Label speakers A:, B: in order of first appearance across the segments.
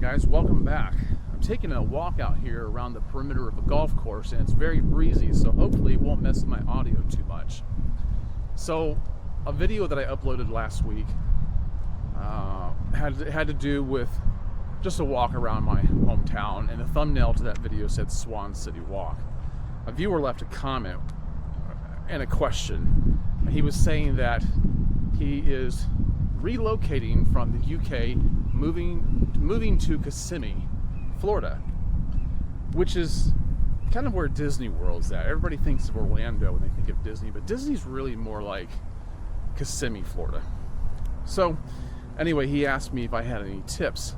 A: guys, welcome back. I'm taking a walk out here around the perimeter of a golf course, and it's very breezy, so hopefully it won't mess with my audio too much. So a video that I uploaded last week had to do with just a walk around my hometown, and the thumbnail to that video said Swan City Walk. A viewer left a comment and a question. He was saying that he is relocating from the UK, moving to Kissimmee, Florida, which is kind of where Disney World's at. Everybody thinks of Orlando when they think of Disney, but Disney's really more like Kissimmee, Florida. So anyway, he asked me if I had any tips,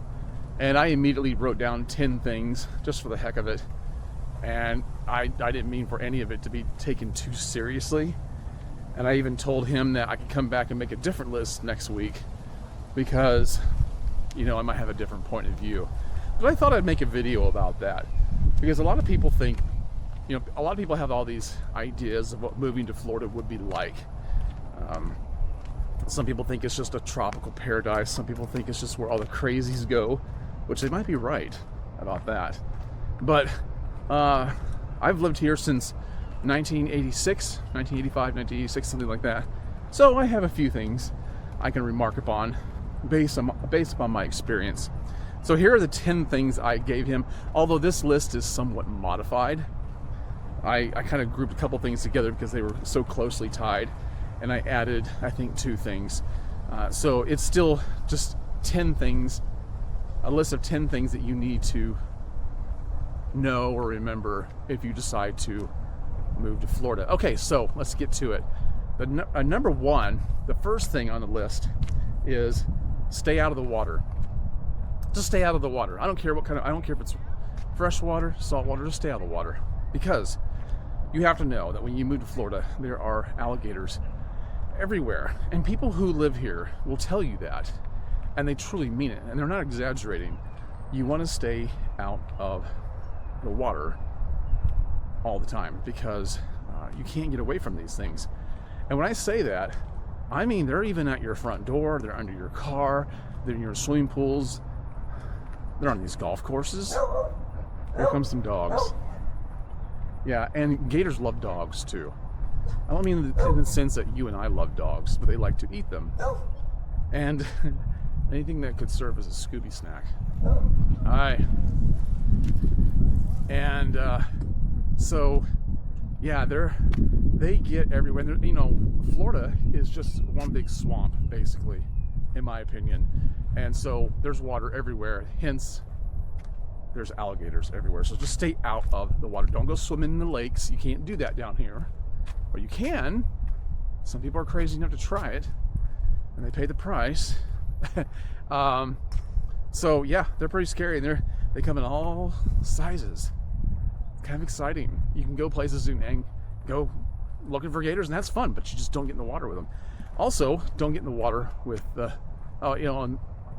A: and I immediately wrote down 10 things just for the heck of it, and I didn't mean for any of it to be taken too seriously. And I even told him that I could come back and make a different list next week because, you know, I might have a different point of view. But I thought I'd make a video about that because a lot of people think, you know, a lot of people have all these ideas of what moving to Florida would be like. Some people think it's just a tropical paradise. Some people think it's just where all the crazies go, which they might be right about that. But I've lived here since 1986, 1985, 1986, something like that. So I have a few things I can remark upon based upon my experience. So here are the 10 things I gave him, although this list is somewhat modified. I kind of grouped a couple things together because they were so closely tied, and I added, I think, 2 things. So it's still just 10 things, a list of 10 things that you need to know or remember if you decide to move to Florida. Okay, so let's get to it. Number one, the first thing on the list is stay out of the water. Just stay out of the water. I don't care if it's fresh water, salt water, just stay out of the water. Because you have to know that when you move to Florida, there are alligators everywhere. And people who live here will tell you that. And they truly mean it. And they're not exaggerating. You want to stay out of the water all the time because you can't get away from these things. And when I say that, I mean they're even at your front door, they're under your car, they're in your swimming pools, they're on these golf courses. Here comes some dogs. Yeah, and gators love dogs too. I don't mean in the sense that you and I love dogs, but they like to eat them. And anything that could serve as a Scooby snack. Hi. And so, yeah, they get everywhere. You know, Florida is just one big swamp, basically, in my opinion. And so there's water everywhere. Hence, there's alligators everywhere. So just stay out of the water. Don't go swimming in the lakes. You can't do that down here. Or you can. Some people are crazy enough to try it, and they pay the price. So yeah, they're pretty scary. They come in all sizes. Kind of exciting. You can go places and go looking for gators, and that's fun, but you just don't get in the water with them. Also, don't get in the water with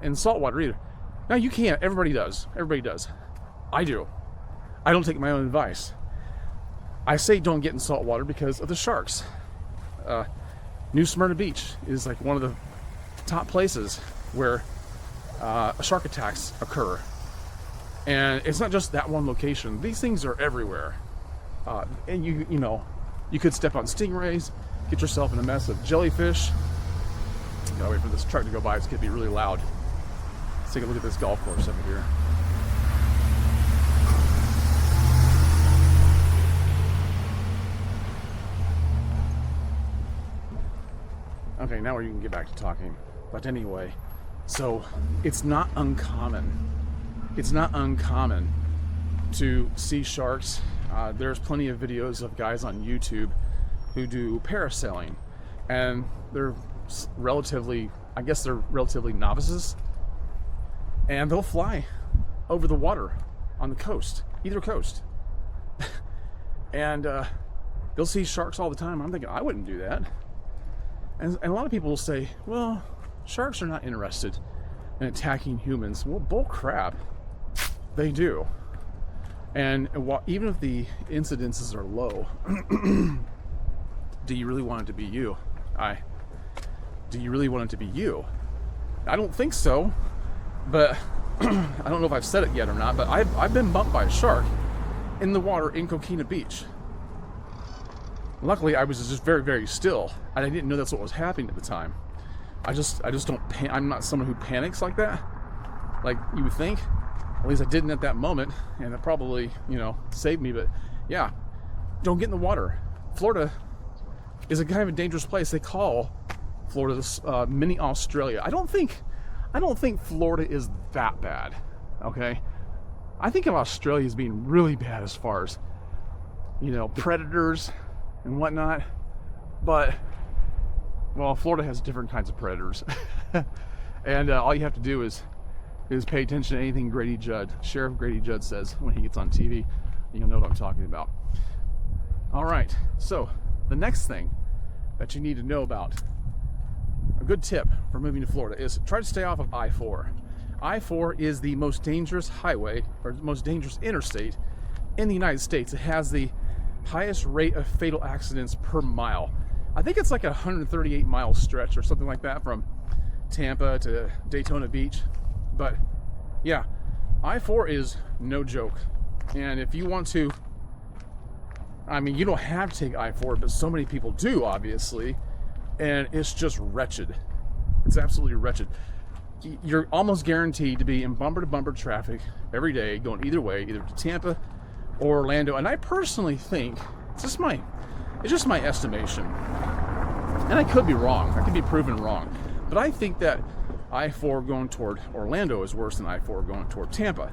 A: in salt water either. Now you can't. Everybody does. I do. I don't take my own advice. I say don't get in salt water because of the sharks. New Smyrna Beach is like one of the top places where shark attacks occur. And it's not just that one location. These things are everywhere. And you know, you could step on stingrays, get yourself in a mess of jellyfish. Gotta wait for this truck to go by. It's gonna be really loud. Let's take a look at this golf course over here. Okay, now you can get back to talking. But anyway, so it's not uncommon. It's not uncommon to see sharks. There's plenty of videos of guys on YouTube who do parasailing, and they're relatively novices, and they'll fly over the water on the coast, either coast, and they'll see sharks all the time. I'm thinking, I wouldn't do that. And a lot of people will say, well, sharks are not interested in attacking humans. Well, bull crap. They do. And even if the incidences are low, do you really want it to be you? Do you really want it to be you? I don't think so, but I don't know if I've said it yet or not, but I've been bumped by a shark in the water in Coquina Beach. Luckily, I was just very, very still, and I didn't know that's what was happening at the time. I just don't. I'm not someone who panics like that, like you would think. At least I didn't at that moment, and it probably, saved me. But yeah, don't get in the water. Florida is a kind of a dangerous place. They call Florida mini Australia. I don't think Florida is that bad. Okay, I think of Australia as being really bad as far as predators and whatnot. But well, Florida has different kinds of predators, and all you have to do is pay attention to anything Sheriff Grady Judd says when he gets on TV. You'll know what I'm talking about. All right, so the next thing that you need to know about, a good tip for moving to Florida, is try to stay off of I-4. I-4 is the most dangerous highway, or most dangerous interstate in the United States. It has the highest rate of fatal accidents per mile. I think it's like a 138-mile stretch or something like that from Tampa to Daytona Beach. But yeah, I-4 is no joke. And if you want to, you don't have to take I-4, but so many people do, obviously. And it's just wretched. It's absolutely wretched. You're almost guaranteed to be in bumper-to-bumper traffic every day, going either way, either to Tampa or Orlando. And I personally think, it's just my estimation, and I could be wrong. I could be proven wrong. But I think that I-4 going toward Orlando is worse than I-4 going toward Tampa.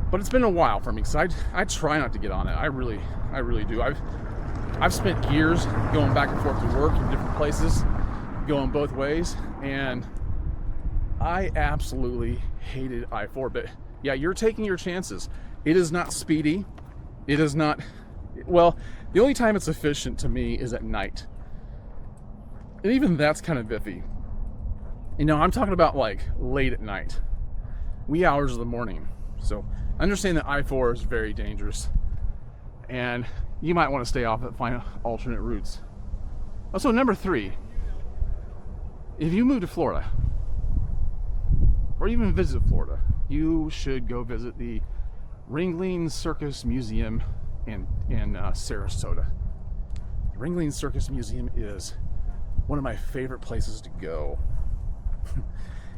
A: But it's been a while for me, because I try not to get on it. I really do. I've spent years going back and forth to work in different places, going both ways, and I absolutely hated I-4. But yeah, you're taking your chances. It is not speedy. It is not, well, the only time it's efficient to me is at night. And even that's kind of iffy. I'm talking about like late at night, wee hours of the morning. So I understand that I-4 is very dangerous, and you might want to stay off it, find alternate routes. Also, number 3, if you move to Florida, or even visit Florida, you should go visit the Ringling Circus Museum in Sarasota. The Ringling Circus Museum is one of my favorite places to go.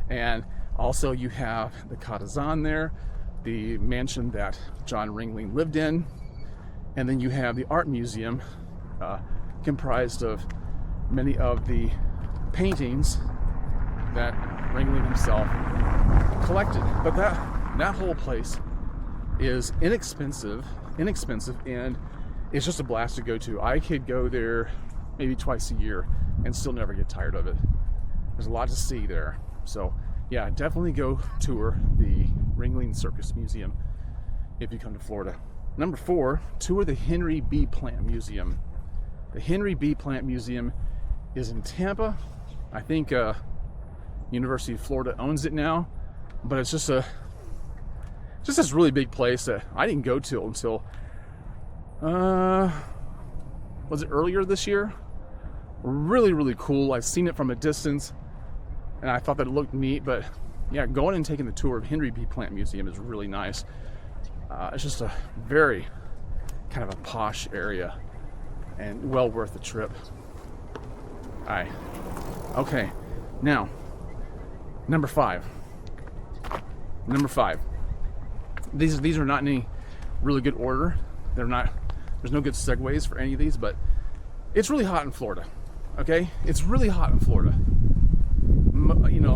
A: And also you have the Katazan there, the mansion that John Ringling lived in. And then you have the art museum, comprised of many of the paintings that Ringling himself collected. But that whole place is inexpensive, and it's just a blast to go to. I could go there maybe twice a year and still never get tired of it. There's a lot to see there. So yeah, definitely go tour the Ringling Circus Museum if you come to Florida. Number 4, tour the Henry B. Plant Museum. The Henry B. Plant Museum is in Tampa. I think University of Florida owns it now, but it's just this really big place that I didn't go to until was it earlier this year? Really, really cool. I've seen it from a distance, and I thought that it looked neat. But yeah, going and taking the tour of Henry B. Plant Museum is really nice. It's just a very kind of a posh area, and well worth the trip. Alright. Okay. Now, number 5. These are not in any really good order. They're not. There's no good segues for any of these, but it's really hot in Florida. Okay, it's really hot in Florida.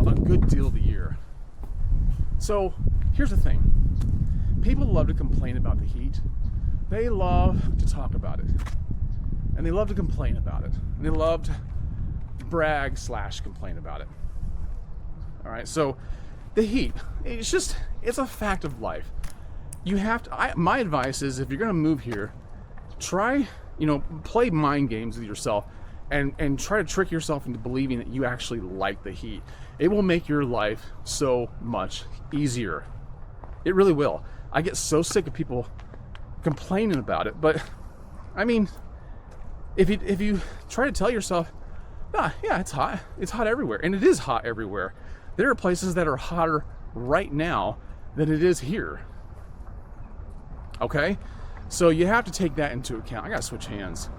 A: A good deal of the year. So here's the thing. People love to complain about the heat. They love to talk about it, and they love to complain about it, and they love to brag / complain about it. All right, so the heat, it's a fact of life. You have to, my advice is, if you're going to move here, try, play mind games with yourself and try to trick yourself into believing that you actually like the heat. It will make your life so much easier. It really will. I get so sick of people complaining about it, but if you try to tell yourself, yeah, it's hot everywhere, and it is hot everywhere. There are places that are hotter right now than it is here. Okay? So you have to take that into account. I gotta switch hands.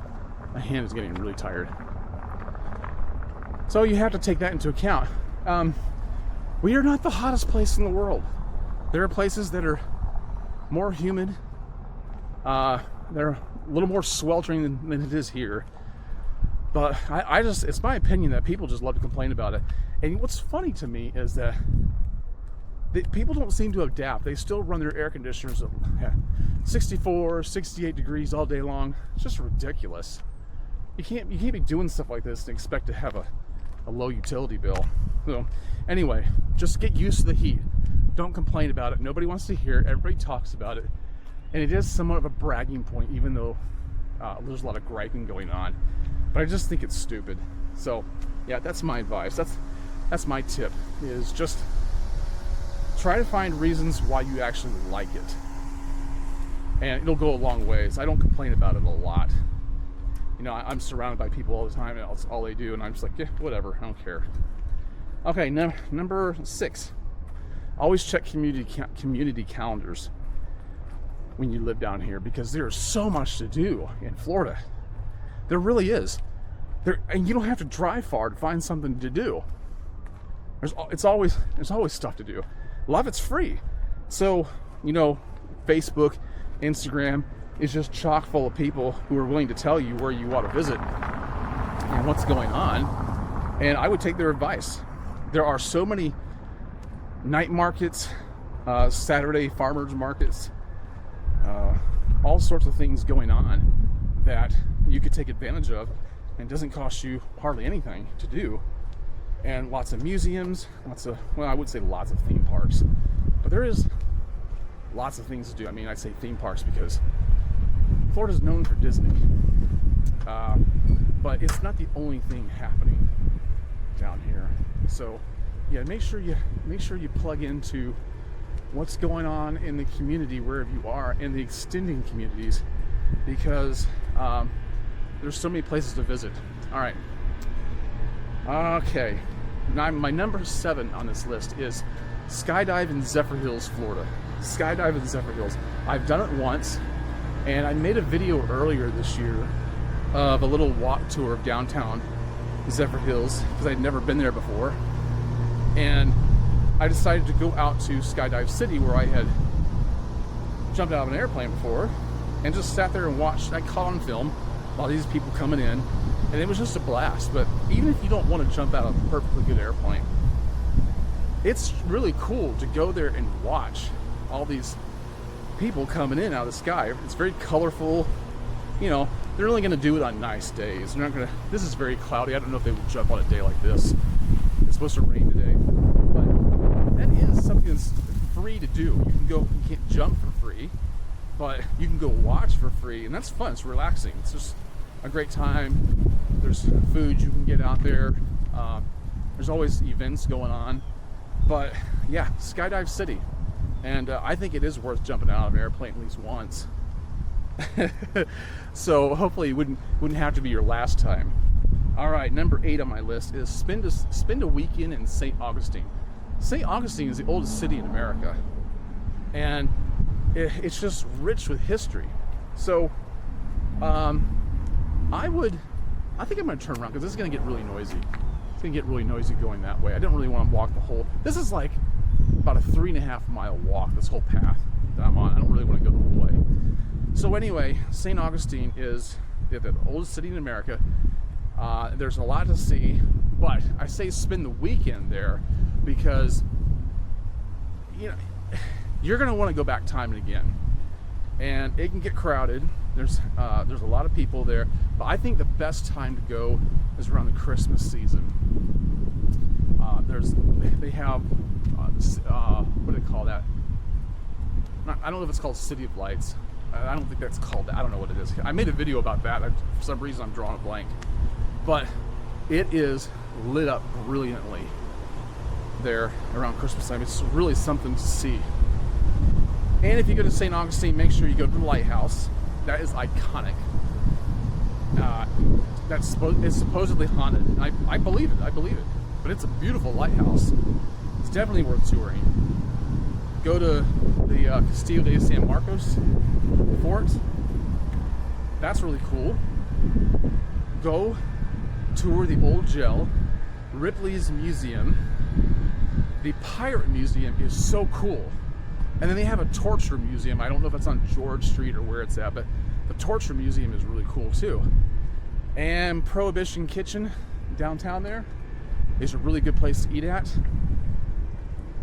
A: My hand is getting really tired. So you have to take that into account. We are not the hottest place in the world. There are places that are more humid. They're a little more sweltering than it is here. But I just, it's my opinion that people just love to complain about it. And what's funny to me is that people don't seem to adapt. They still run their air conditioners at 64, 68 degrees all day long. It's just ridiculous. You can't be doing stuff like this and expect to have a low utility bill. So anyway, just get used to the heat. Don't complain about it. Nobody wants to hear it. Everybody talks about it. And it is somewhat of a bragging point, even though there's a lot of griping going on. But I just think it's stupid. So yeah, that's my advice. That's my tip, is just try to find reasons why you actually like it. And it'll go a long ways. I don't complain about it a lot. You know, I'm surrounded by people all the time, and that's all they do, and I'm just like, yeah, whatever, I don't care. Okay, number 6. Always check community calendars when you live down here, because there's so much to do in Florida. There really is. And you don't have to drive far to find something to do. There's always stuff to do. A lot of it's free. So, you know, Facebook, Instagram is just chock full of people who are willing to tell you where you want to visit and what's going on. And I would take their advice. There are so many night markets, Saturday farmers markets, all sorts of things going on that you could take advantage of, and it doesn't cost you hardly anything to do. And lots of museums, I would say lots of theme parks, but there is lots of things to do. I mean, I say theme parks because Florida's known for Disney, but it's not the only thing happening down here. So yeah, make sure you plug into what's going on in the community wherever you are, in the extending communities, because there's so many places to visit. All right. Okay. Now, my number 7 on this list is skydive in Zephyrhills, Florida. Skydive in Zephyrhills. I've done it once, and I made a video earlier this year of a little walk tour of downtown Zephyrhills, because I'd never been there before. And I decided to go out to Skydive City, where I had jumped out of an airplane before, and just sat there and watched. I caught on film all these people coming in, and it was just a blast. But even if you don't want to jump out of a perfectly good airplane, it's really cool to go there and watch all these people coming in out of the sky. It's very colorful. You know, they're only going to do it on nice days. They're not going to. This is very cloudy. I don't know if they would jump on a day like this. It's supposed to rain today, but that is something that's free to do. You can go. You can't jump for free, but you can go watch for free, and that's fun. It's relaxing. It's just a great time. There's food you can get out there. There's always events going on. But yeah, Skydive City, and I think it is worth jumping out of an airplane at least once. So hopefully it wouldn't have to be your last time. All right, number 8 on my list is spend a weekend in St. Augustine. St. Augustine is the oldest city in America, and it's just rich with history. So I think I'm going to turn around, because this is going to get really noisy. It's going to get really noisy going that way. I don't really want to walk the whole. This is like about a 3.5 mile walk, this whole path that I'm on. I don't really want to go the whole way. So anyway, St. Augustine is the oldest city in America. There's a lot to see, but I say spend the weekend there, because you know you're going to want to go back time and again, and it can get crowded. There's a lot of people there, but I think the best time to go is around the Christmas season. They have what do they call that? I don't know if it's called City of Lights. I don't think that's called that. I don't know what it is. I made a video about that. For some reason, I'm drawing a blank. But it is lit up brilliantly there around Christmas time. It's really something to see. And if you go to St. Augustine, make sure you go to the lighthouse. That is iconic. It's supposedly haunted. I believe it. But it's a beautiful lighthouse. It's definitely worth touring. go to the Castillo de San Marcos fort. That's really cool. Go tour the old jail, Ripley's Museum. The Pirate Museum is so cool. And then they have a torture museum. I don't know if it's on George Street or where it's at, but the torture museum is really cool too. And Prohibition Kitchen downtown there is a really good place to eat at.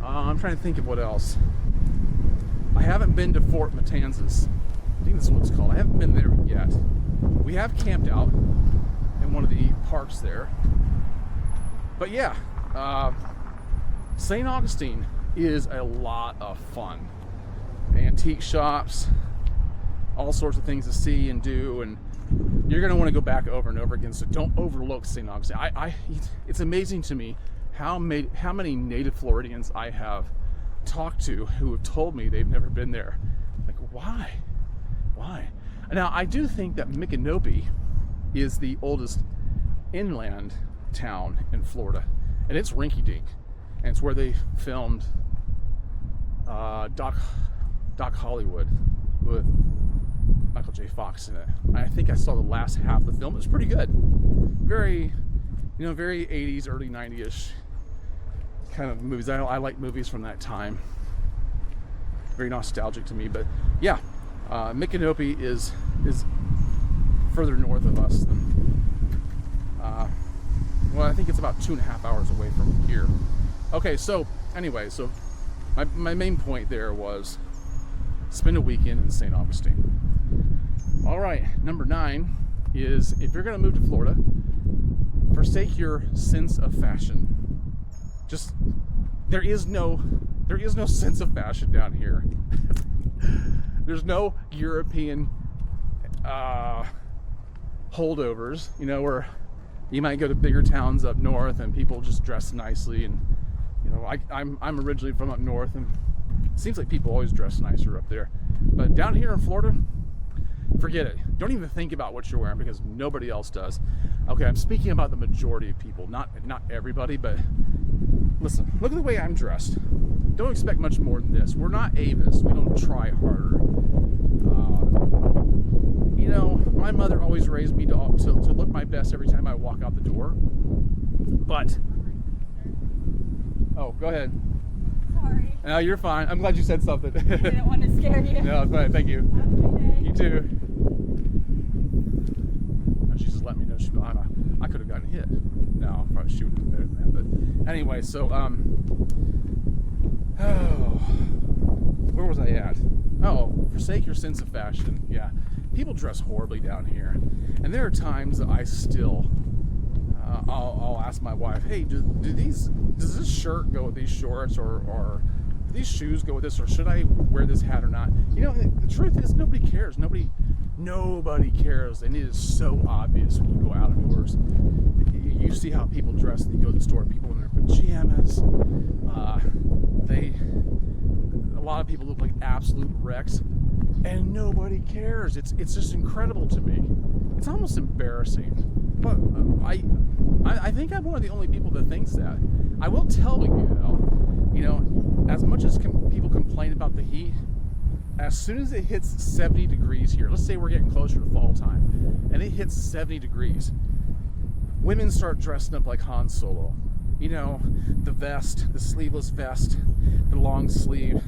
A: I'm trying to think of what else. I haven't been to Fort Matanzas. I think that's what it's called. I haven't been there yet. We have camped out in one of the parks there. But yeah, St. Augustine is a lot of fun. Antique shops, all sorts of things to see and do, and you're going to want to go back over and over again, so don't overlook St. Augustine. It's amazing to me how many native Floridians I have talked to who have told me they've never been there. Like, why? Now, I do think that Micanopy is the oldest inland town in Florida, and it's rinky-dink, and it's where they filmed Doc Hollywood with Michael J. Fox in it. I think I saw the last half of the film. It was pretty good. Very 80s, early 90s-ish kind of movies. I like movies from that time. Very nostalgic to me. But yeah, Micanopy is further north of us than, well, I think it's about 2.5 hours away from here. Okay, so anyway, so my main point there was spend a weekend in St. Augustine. All right, number 9 is, if you're going to move to Florida, forsake your sense of fashion. Just, there is no sense of fashion down here. There's no European holdovers, where you might go to bigger towns up north and people just dress nicely, and I'm originally from up north, and it seems like people always dress nicer up there. But down here in Florida, forget it. Don't even think about what you're wearing, because nobody else does. Okay, I'm speaking about the majority of people, not everybody, but listen, look at the way I'm dressed. Don't expect much more than this. We're not Avis. We don't try harder. My mother always raised me to look my best every time I walk out the door. But, oh, go ahead.
B: Sorry.
A: No, you're fine. I'm glad you said something.
B: I didn't want to scare you.
A: No, it's fine. Thank you.
B: Okay.
A: You too. She just let me know I could have gotten hit. No, probably she would have been better than that. But anyway, so where was I at? Oh, forsake your sense of fashion. Yeah, people dress horribly down here, and there are times that I still, I'll ask my wife, hey, does this shirt go with these shorts, or do these shoes go with this, or should I wear this hat or not? The truth is, nobody cares. Nobody cares, and it is so obvious when you go out indoors. You see how people dress, and you go to the store, people in their pajamas. A lot of people look like absolute wrecks, and nobody cares. It's just incredible to me. It's almost embarrassing. But I think I'm one of the only people that thinks that. I will tell you though, as much as people complain about the heat, as soon as it hits 70 degrees here, let's say we're getting closer to fall time, and it hits 70 degrees, women start dressing up like Han Solo. The vest, the sleeveless vest, the long sleeve,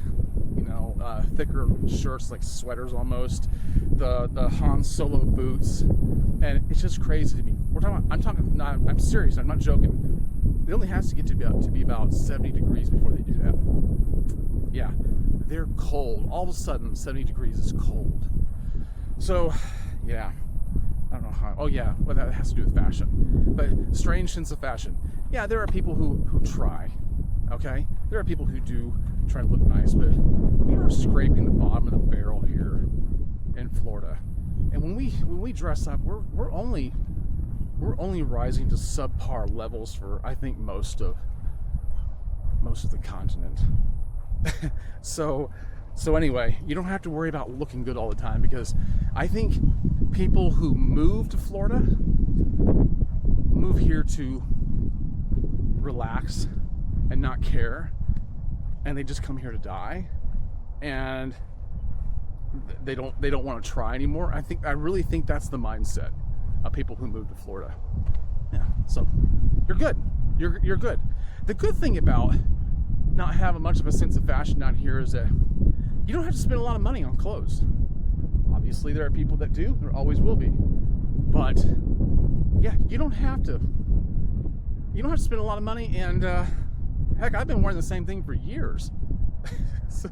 A: thicker shirts, like sweaters almost, the Han Solo boots, and it's just crazy to me. I'm serious, I'm not joking. It only has to get to be about 70 degrees before they do that. Yeah, they're cold. All of a sudden, 70 degrees is cold. So, yeah, I don't know how. Oh yeah, well, that has to do with fashion. But strange sense of fashion. Yeah, there are people who try. Okay, there are people who do try to look nice, but we are scraping the bottom of the barrel here in Florida. And when we dress up, we're only rising to subpar levels for, I think, most of the continent. So anyway, you don't have to worry about looking good all the time, because I think people who move to Florida move here to relax and not care, and they just come here to die. and they don't want to try anymore. I really think that's the mindset of people who move to Florida. Yeah, so you're good. You're good. The good thing about not having much of a sense of fashion down here is that you don't have to spend a lot of money on clothes. Obviously, there are people that do. There always will be. But yeah, you don't have to spend a lot of money. And heck, I've been wearing the same thing for years. So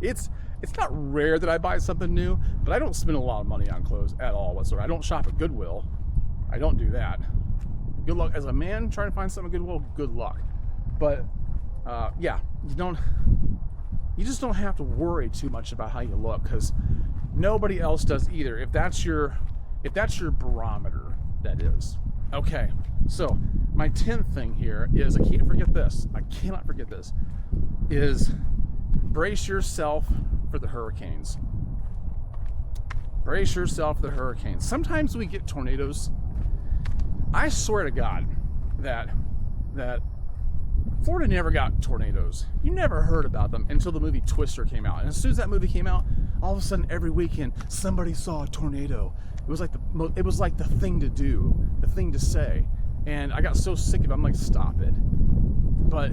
A: it's not rare that I buy something new, but I don't spend a lot of money on clothes at all whatsoever. I don't shop at Goodwill. I don't do that. Good luck as a man trying to find something at Goodwill. Good luck. But yeah, you just don't have to worry too much about how you look, because nobody else does either. If that's your barometer, that is. Okay, so my 10th thing here is, I cannot forget this, is brace yourself for the hurricanes. Brace yourself for the hurricanes. Sometimes we get tornadoes. I swear to God that Florida never got tornadoes. You never heard about them until the movie Twister came out. And as soon as that movie came out, all of a sudden every weekend somebody saw a tornado. It was like the thing to do, the thing to say. And I got so sick of it, I'm like, stop it. But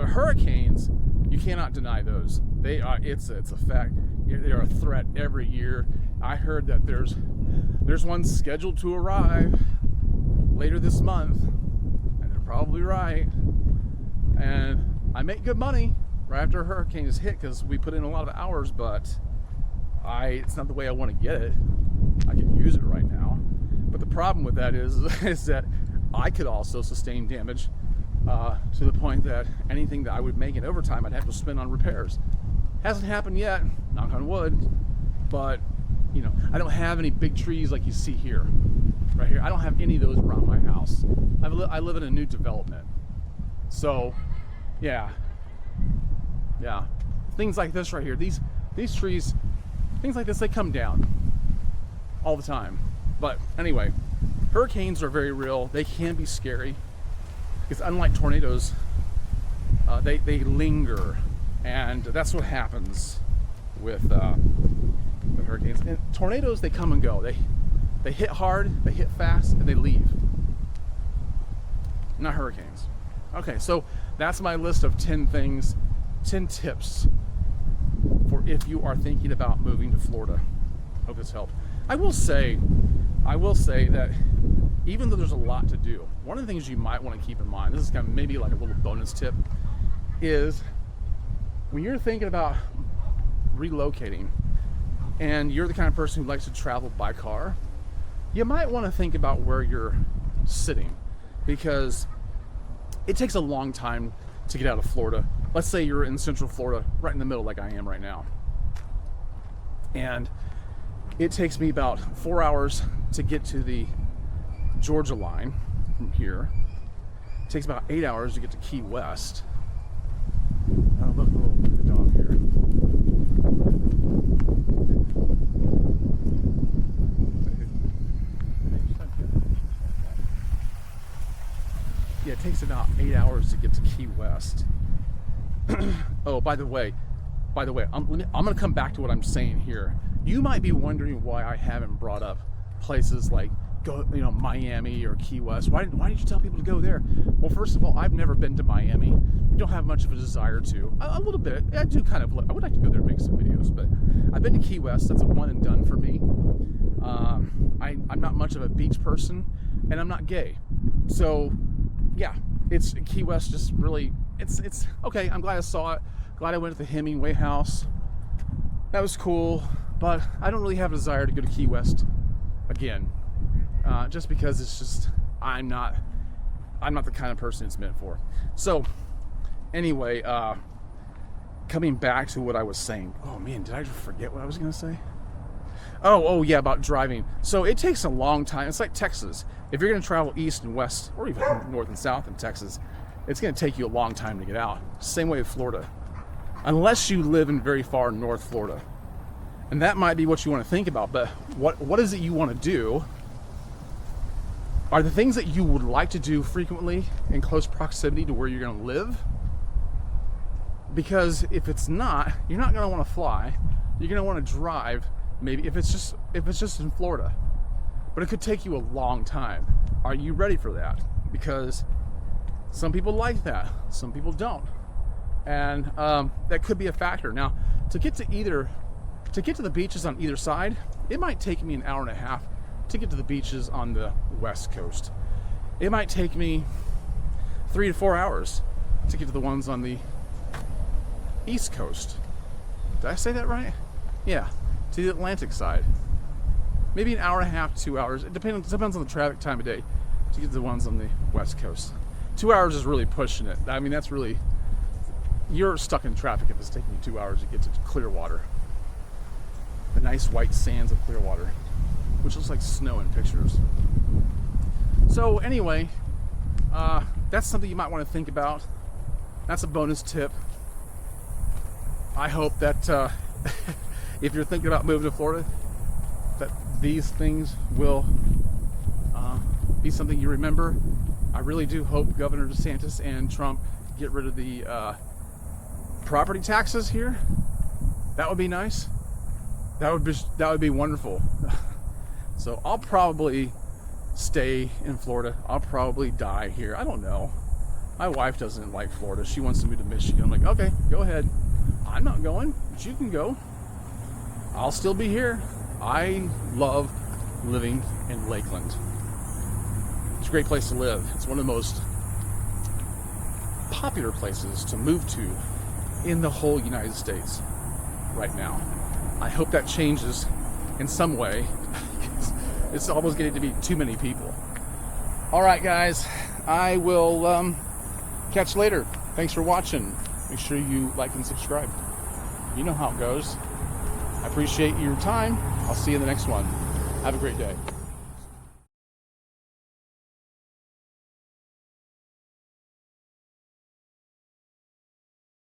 A: hurricanes, you cannot deny those. They are. It's a fact. They're a threat every year. I heard that there's one scheduled to arrive later this month, and they're probably right. And I make good money right after a hurricane is hit because we put in a lot of hours, but it's not the way I want to get it. I can use it right now, but the problem with that is that I could also sustain damage to the point that anything that I would make in overtime, I'd have to spend on repairs. Hasn't happened yet, knock on wood, but you know, I don't have any big trees like you see here, right here. I don't have any of those around my house. I live in a new development, so yeah, things like this right here, these trees, things like this, they come down all the time. But anyway, hurricanes are very real. They can be scary because unlike tornadoes, they linger, and that's what happens with hurricanes. And tornadoes, they come and go. They hit hard, they hit fast, and they leave. Not hurricanes. Okay, so that's my list of 10 things, 10 tips for if you are thinking about moving to Florida. Hope this helped. I will say that even though there's a lot to do, one of the things you might want to keep in mind, this is kind of maybe like a little bonus tip, is when you're thinking about relocating and you're the kind of person who likes to travel by car, you might want to think about where you're sitting, because it takes a long time to get out of Florida. Let's say you're in Central Florida, right in the middle like I am right now. And it takes me about 4 hours to get to the Georgia line from here. It takes about 8 hours to get to Key West. Oh, look at the dog here. Yeah, it takes about 8 hours to get to Key West. Oh, by the way, I'm going to come back to what I'm saying here. You might be wondering why I haven't brought up places like Miami or Key West. Why did you tell people to go there? Well, first of all, I've never been to Miami. I don't have much of a desire to. A little bit. I do kind of. I would like to go there and make some videos, but I've been to Key West. That's a one and done for me. I'm not much of a beach person, and I'm not gay. So, yeah, it's Key West. Just really, it's okay. I'm glad I saw it. Glad I went to the Hemingway house. That was cool. But I don't really have a desire to go to Key West again, just because it's just I'm not the kind of person it's meant for. So anyway, coming back to what I was saying. Oh man, did I forget what I was gonna say? Oh yeah, about driving. So it takes a long time. It's like Texas. If you're gonna travel east and west, or even north and south in Texas, it's gonna take you a long time to get out. Same way with Florida, unless you live in very far North Florida. And that might be what you want to think about, but what is it you want to do? Are the things that you would like to do frequently in close proximity to where you're going to live? Because if it's not, you're not going to want to fly. You're going to want to drive, maybe if it's just in Florida. But it could take you a long time. Are you ready for that? Because some people like that, some people don't, and that could be a factor. Now, to get to the beaches on either side, it might take me an hour and a half to get to the beaches on the West Coast. It might take me 3 to 4 hours to get to the ones on the East Coast. Did I say that right? Yeah, to the Atlantic side. Maybe an hour and a half, 2 hours. It depends on the traffic time of day to get to the ones on the West Coast. 2 hours is really pushing it. I mean, that's really, you're stuck in traffic if it's taking you 2 hours to get to Clearwater. The nice white sands of Clearwater, which looks like snow in pictures. So anyway, that's something you might want to think about. That's a bonus tip. I hope that if you're thinking about moving to Florida, that these things will be something you remember. I really do hope Governor DeSantis and Trump get rid of the property taxes here. That would be nice. That would be wonderful. So I'll probably stay in Florida. I'll probably die here. I don't know. My wife doesn't like Florida. She wants to move to Michigan. I'm like, okay, go ahead. I'm not going, but you can go. I'll still be here. I love living in Lakeland. It's a great place to live. It's one of the most popular places to move to in the whole United States right now. I hope that changes in some way. It's almost getting to be too many people. All right, guys, I will catch you later. Thanks for watching. Make sure you like and subscribe. You know how it goes. I appreciate your time. I'll see you in the next one. Have a great day.